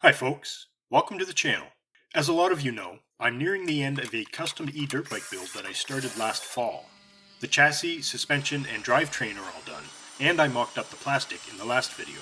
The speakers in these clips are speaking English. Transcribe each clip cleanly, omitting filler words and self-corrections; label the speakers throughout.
Speaker 1: Hi folks, welcome to the channel. As a lot of you know, I'm nearing the end of a custom e-dirt bike build that I started last fall. The chassis, suspension, and drivetrain are all done, and I mocked up the plastic in the last video.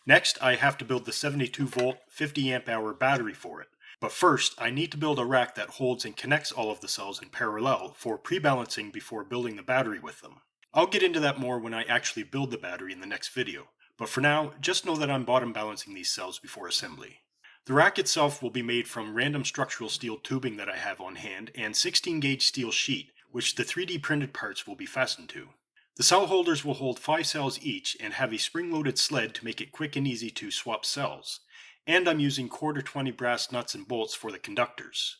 Speaker 1: Next, I have to build the 72 volt, 50 amp hour battery for it. But first, I need to build a rack that holds and connects all of the cells in parallel for pre-balancing before building the battery with them. I'll get into that more when I actually build the battery in the next video, but for now, just know that I'm bottom balancing these cells before assembly. The rack itself will be made from random structural steel tubing that I have on hand and 16 gauge steel sheet, which the 3D printed parts will be fastened to. The cell holders will hold 5 cells each and have a spring-loaded sled to make it quick and easy to swap cells. And I'm using 1/4 brass nuts and bolts for the conductors.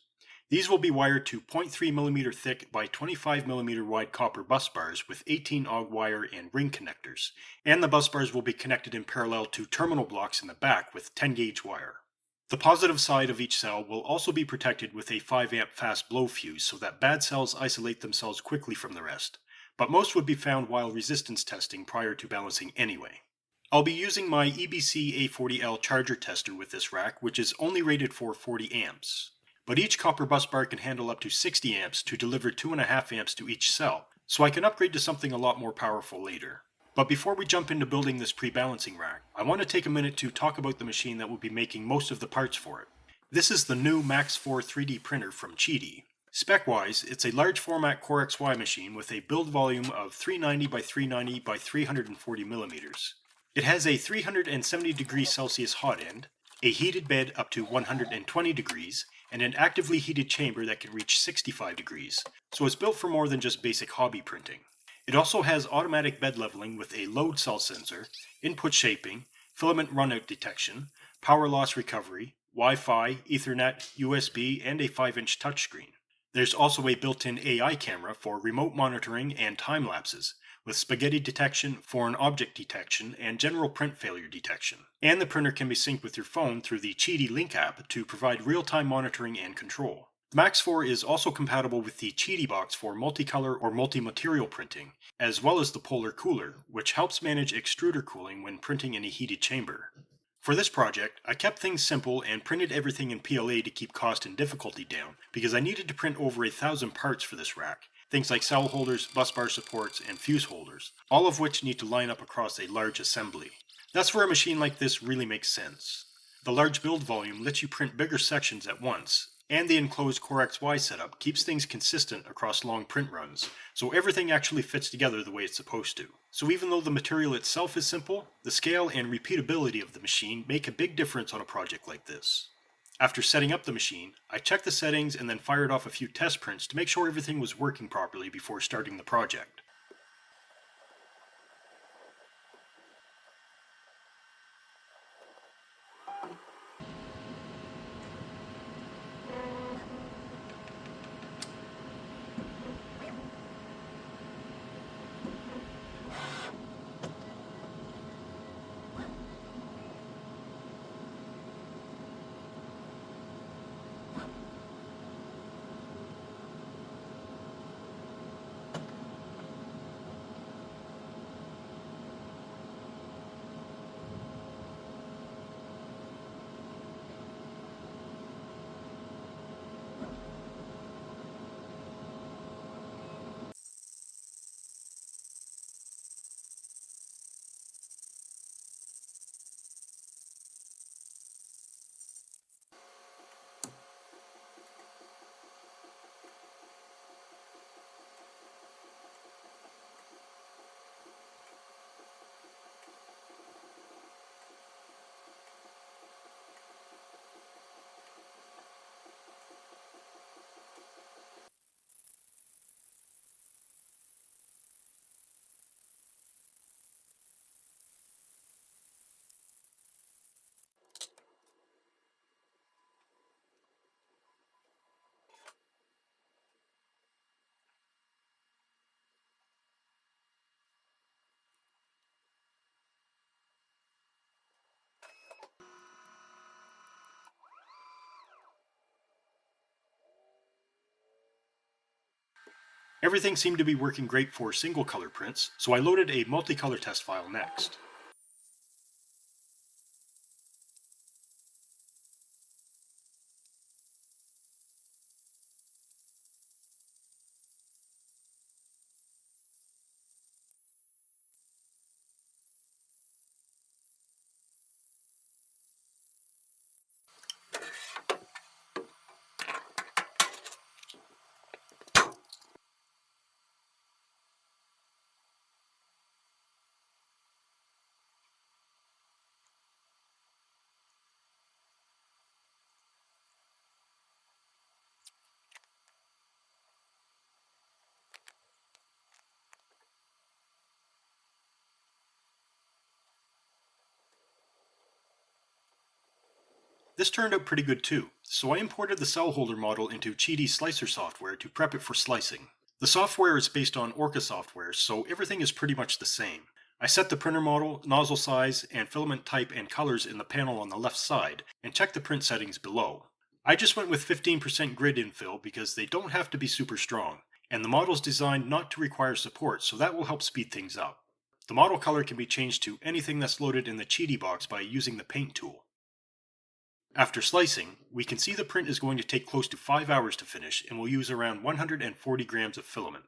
Speaker 1: These will be wired to 0.3mm thick by 25mm wide copper bus bars with 18 AUG wire and ring connectors, and the bus bars will be connected in parallel to terminal blocks in the back with 10 gauge wire. The positive side of each cell will also be protected with a 5 amp fast blow fuse so that bad cells isolate themselves quickly from the rest, but most would be found while resistance testing prior to balancing anyway. I'll be using my EBC A40L charger tester with this rack, which is only rated for 40 amps. But each copper bus bar can handle up to 60 amps to deliver 2.5 amps to each cell, so I can upgrade to something a lot more powerful later. But before we jump into building this pre-balancing rack, I want to take a minute to talk about the machine that will be making most of the parts for it. This is the new Max4 3D printer from QIDI. Spec-wise, it's a large format Core XY machine with a build volume of 390 by 390 by 340 millimeters. It has a 370 degrees Celsius hot end, a heated bed up to 120 degrees, and an actively heated chamber that can reach 65 degrees, so it's built for more than just basic hobby printing. It also has automatic bed leveling with a load cell sensor, input shaping, filament runout detection, power loss recovery, Wi-Fi, Ethernet, USB, and a 5-inch touchscreen. There's also a built-in AI camera for remote monitoring and time lapses, with spaghetti detection, foreign object detection, and general print failure detection. And the printer can be synced with your phone through the QIDI Link app to provide real-time monitoring and control. The Max4 is also compatible with the QIDI box for multicolor or multi-material printing, as well as the Polar Cooler, which helps manage extruder cooling when printing in a heated chamber. For this project, I kept things simple and printed everything in PLA to keep cost and difficulty down, because I needed to print over 1,000 parts for this rack, things like cell holders, bus bar supports, and fuse holders, all of which need to line up across a large assembly. That's where a machine like this really makes sense. The large build volume lets you print bigger sections at once, and the enclosed Core XY setup keeps things consistent across long print runs, so everything actually fits together the way it's supposed to. So even though the material itself is simple, the scale and repeatability of the machine make a big difference on a project like this. After setting up the machine, I checked the settings and then fired off a few test prints to make sure everything was working properly before starting the project. Everything seemed to be working great for single color prints, so I loaded a multicolor test file next. This turned out pretty good too, so I imported the cell holder model into QIDI slicer software to prep it for slicing. The software is based on Orca software, so everything is pretty much the same. I set the printer model, nozzle size, and filament type and colors in the panel on the left side, and checked the print settings below. I just went with 15% grid infill because they don't have to be super strong, and the model's designed not to require support, so that will help speed things up. The model color can be changed to anything that's loaded in the QIDI box by using the paint tool. After slicing, we can see the print is going to take close to 5 hours to finish and will use around 140 grams of filament.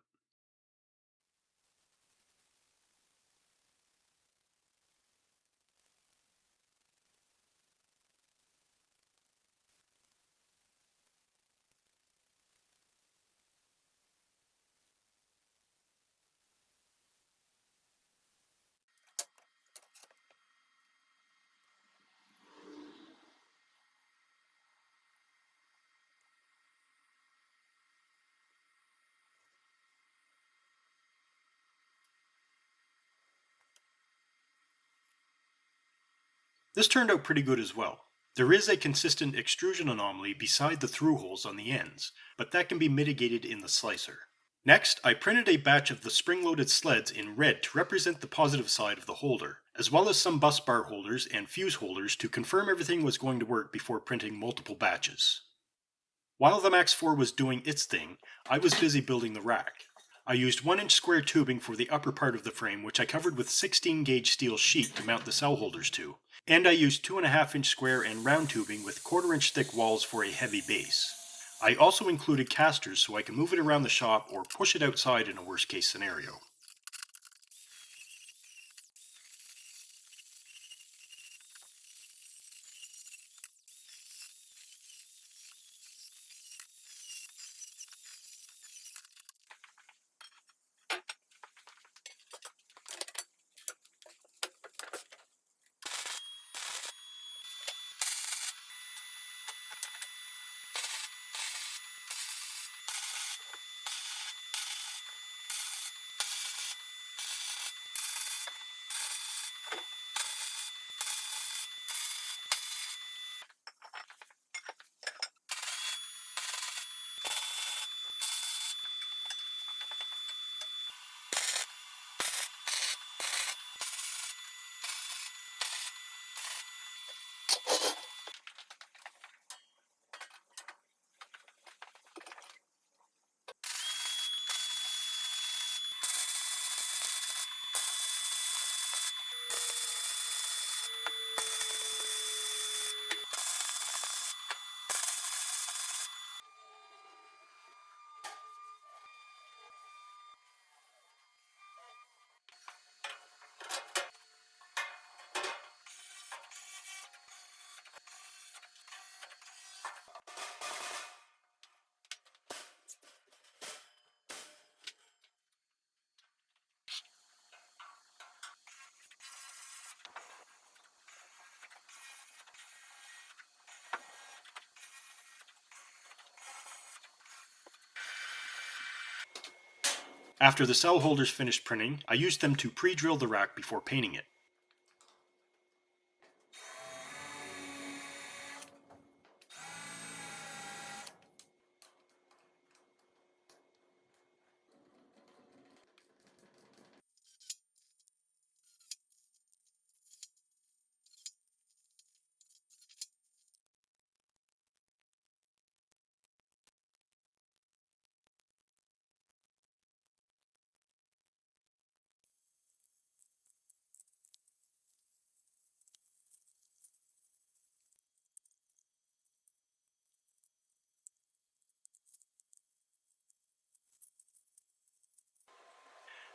Speaker 1: This turned out pretty good as well. There is a consistent extrusion anomaly beside the through holes on the ends, but that can be mitigated in the slicer. Next, I printed a batch of the spring-loaded sleds in red to represent the positive side of the holder, as well as some bus bar holders and fuse holders to confirm everything was going to work before printing multiple batches. While the Max4 was doing its thing, I was busy building the rack. I used 1-inch square tubing for the upper part of the frame, which I covered with 16-gauge steel sheet to mount the cell holders to, and I used 2.5-inch square and round tubing with 1/4-inch thick walls for a heavy base. I also included casters so I can move it around the shop or push it outside in a worst case scenario. After the cell holders finished printing, I used them to pre-drill the rack before painting it.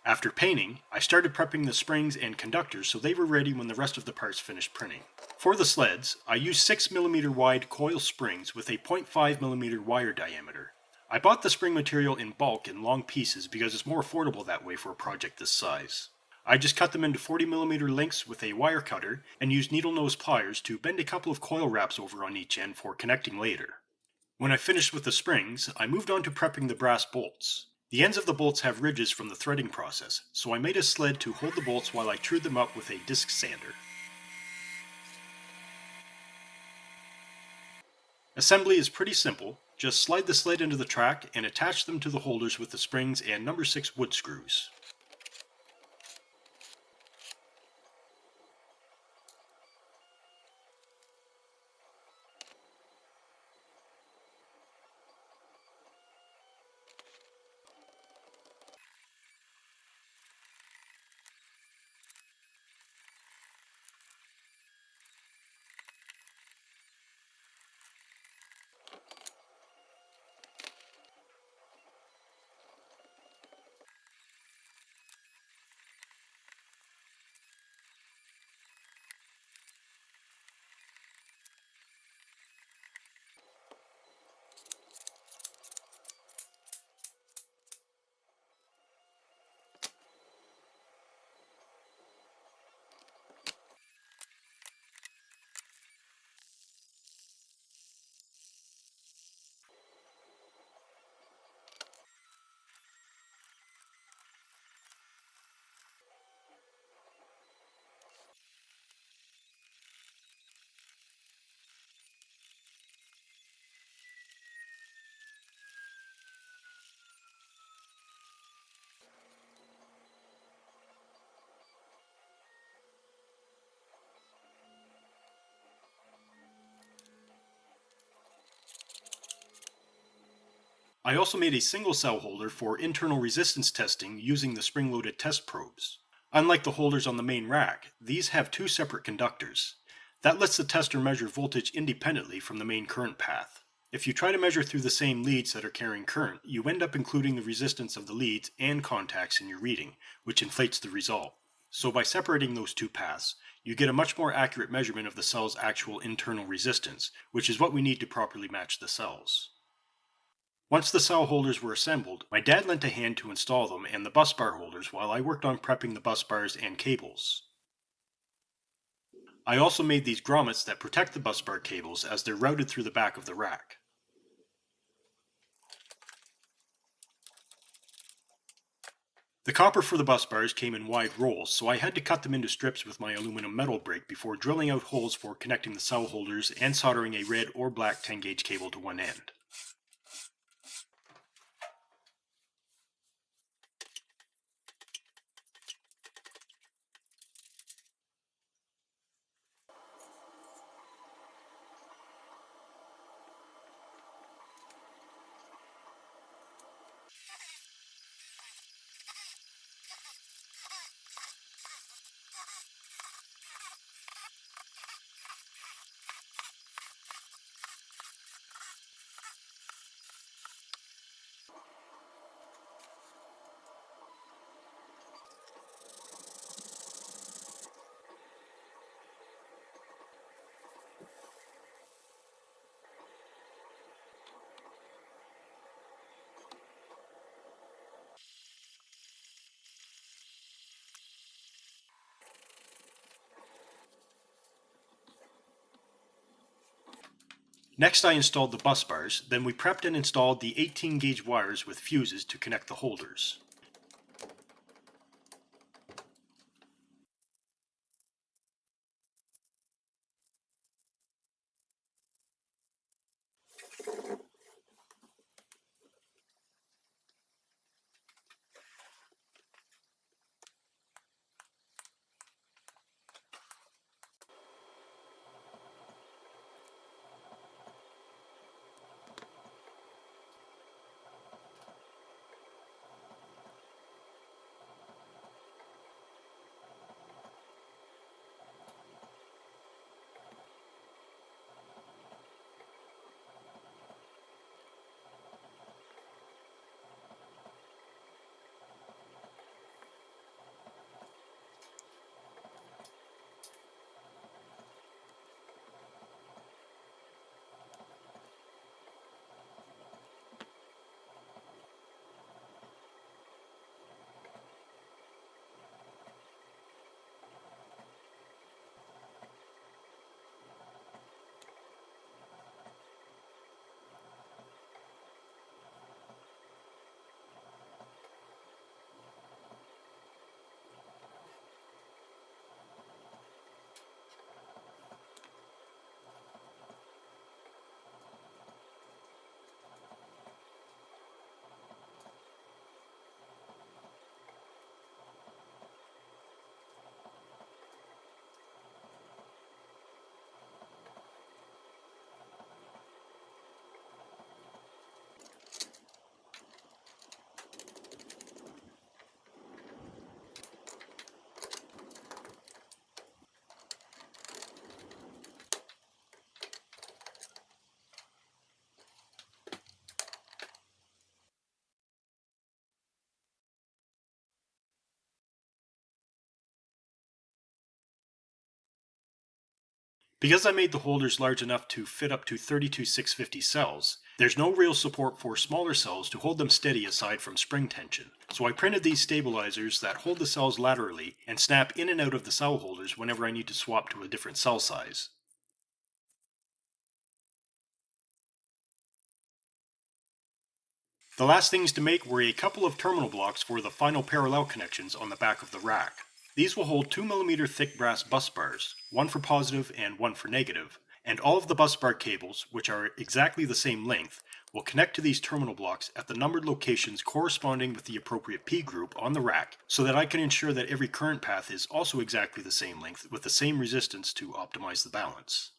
Speaker 1: After painting, I started prepping the springs and conductors so they were ready when the rest of the parts finished printing. For the sleds, I used 6mm wide coil springs with a 0.5mm wire diameter. I bought the spring material in bulk in long pieces because it's more affordable that way for a project this size. I just cut them into 40mm lengths with a wire cutter and used needle nose pliers to bend a couple of coil wraps over on each end for connecting later. When I finished with the springs, I moved on to prepping the brass bolts. The ends of the bolts have ridges from the threading process, so I made a sled to hold the bolts while I trued them up with a disc sander. Assembly is pretty simple. Just slide the sled into the track and attach them to the holders with the springs and number 6 wood screws. I also made a single cell holder for internal resistance testing using the spring-loaded test probes. Unlike the holders on the main rack, these have 2 separate conductors. That lets the tester measure voltage independently from the main current path. If you try to measure through the same leads that are carrying current, you end up including the resistance of the leads and contacts in your reading, which inflates the result. So by separating those 2 paths, you get a much more accurate measurement of the cell's actual internal resistance, which is what we need to properly match the cells. Once the cell holders were assembled, my dad lent a hand to install them and the bus bar holders while I worked on prepping the bus bars and cables. I also made these grommets that protect the bus bar cables as they're routed through the back of the rack. The copper for the bus bars came in wide rolls, so I had to cut them into strips with my aluminum metal brake before drilling out holes for connecting the cell holders and soldering a red or black 10-gauge cable to one end. Next I installed the bus bars, then we prepped and installed the 18-gauge wires with fuses to connect the holders. Because I made the holders large enough to fit up to 32,650 cells, there's no real support for smaller cells to hold them steady aside from spring tension. So I printed these stabilizers that hold the cells laterally and snap in and out of the cell holders whenever I need to swap to a different cell size. The last things to make were a couple of terminal blocks for the final parallel connections on the back of the rack. These will hold 2mm thick brass bus bars, one for positive and one for negative, and all of the bus bar cables, which are exactly the same length, will connect to these terminal blocks at the numbered locations corresponding with the appropriate P group on the rack, so that I can ensure that every current path is also exactly the same length with the same resistance to optimize the balance.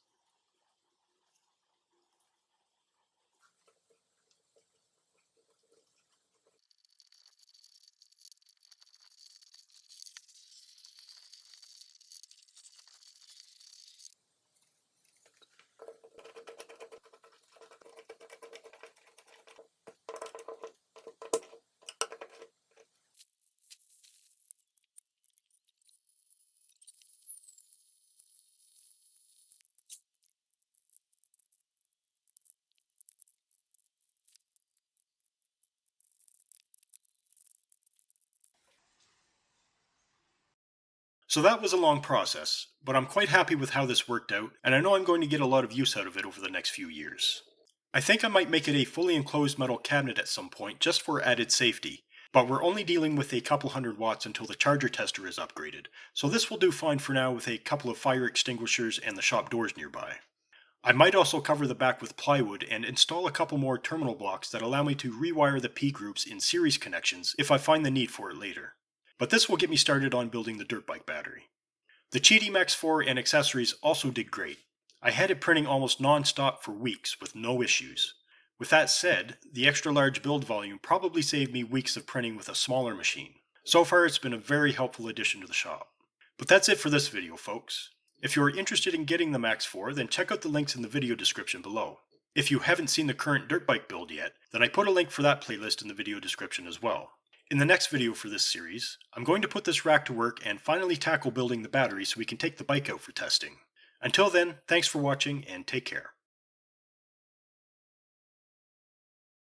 Speaker 1: So that was a long process, but I'm quite happy with how this worked out, and I know I'm going to get a lot of use out of it over the next few years. I think I might make it a fully enclosed metal cabinet at some point just for added safety, but we're only dealing with a couple hundred watts until the charger tester is upgraded, so this will do fine for now with a couple of fire extinguishers and the shop doors nearby. I might also cover the back with plywood and install a couple more terminal blocks that allow me to rewire the P groups in series connections if I find the need for it later. But this will get me started on building the dirt bike battery. The QIDI MAX4 and accessories also did great. I had it printing almost non-stop for weeks with no issues. With that said, the extra large build volume probably saved me weeks of printing with a smaller machine. So far it's been a very helpful addition to the shop. But that's it for this video, folks. If you are interested in getting the MAX4, then check out the links in the video description below. If you haven't seen the current dirt bike build yet, then I put a link for that playlist in the video description as well. In the next video for this series, I'm going to put this rack to work and finally tackle building the battery so we can take the bike out for testing. Until then, thanks for watching and take care.